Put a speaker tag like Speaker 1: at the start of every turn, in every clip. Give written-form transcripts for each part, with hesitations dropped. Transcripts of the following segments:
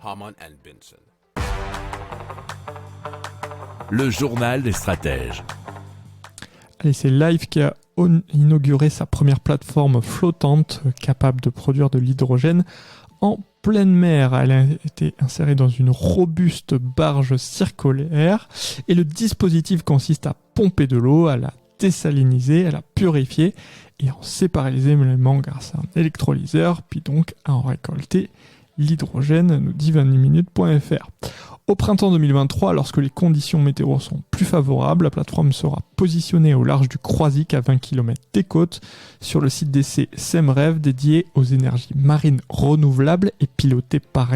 Speaker 1: Harman & Benson.
Speaker 2: Le journal des stratèges.
Speaker 3: Allez, c'est Live qui a inauguré sa première plateforme flottante capable de produire de l'hydrogène en pleine mer. Elle a été insérée dans une robuste barge circulaire et le dispositif consiste à pomper de l'eau, à la désaliniser, à la purifier et en séparer les éléments grâce à un électrolyseur, puis donc à en récolter l'hydrogène, nous dit 20minutes.fr. Au printemps 2023, lorsque les conditions météo sont plus favorables, la plateforme sera positionnée au large du Croisic à 20 km des côtes sur le site d'essai SEMREV dédié aux énergies marines renouvelables et piloté par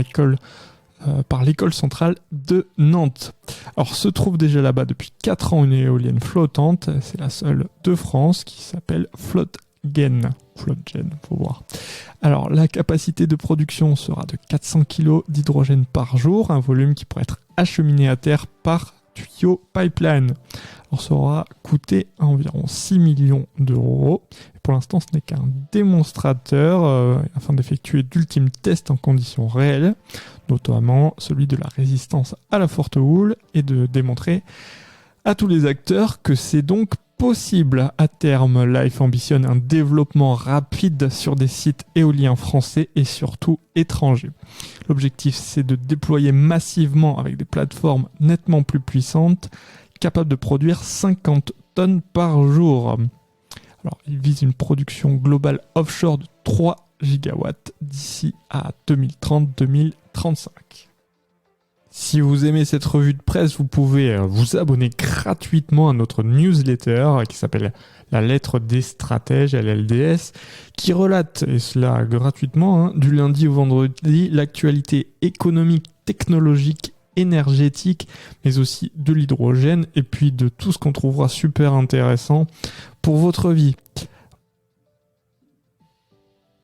Speaker 3: l'école centrale de Nantes. Alors se trouve déjà là-bas depuis 4 ans une éolienne flottante, c'est la seule de France qui s'appelle Floatgen, faut voir. Alors la capacité de production sera de 400 kg d'hydrogène par jour, un volume qui pourrait être acheminé à terre par tuyau pipeline. Alors ça aura coûté environ 6 millions d'euros. Pour l'instant, ce n'est qu'un démonstrateur afin d'effectuer d'ultimes tests en conditions réelles, notamment celui de la résistance à la forte houle et de démontrer à tous les acteurs que c'est donc possible. À terme, Life ambitionne un développement rapide sur des sites éoliens français et surtout étrangers. L'objectif, c'est de déployer massivement avec des plateformes nettement plus puissantes, capables de produire 50 tonnes par jour. Alors, il vise une production globale offshore de 3 gigawatts d'ici à 2030-2035. Si vous aimez cette revue de presse, vous pouvez vous abonner gratuitement à notre newsletter qui s'appelle La Lettre des Stratèges, LLDS, qui relate, et cela gratuitement, du lundi au vendredi, l'actualité économique, technologique, énergétique, mais aussi de l'hydrogène et puis de tout ce qu'on trouvera super intéressant pour votre vie.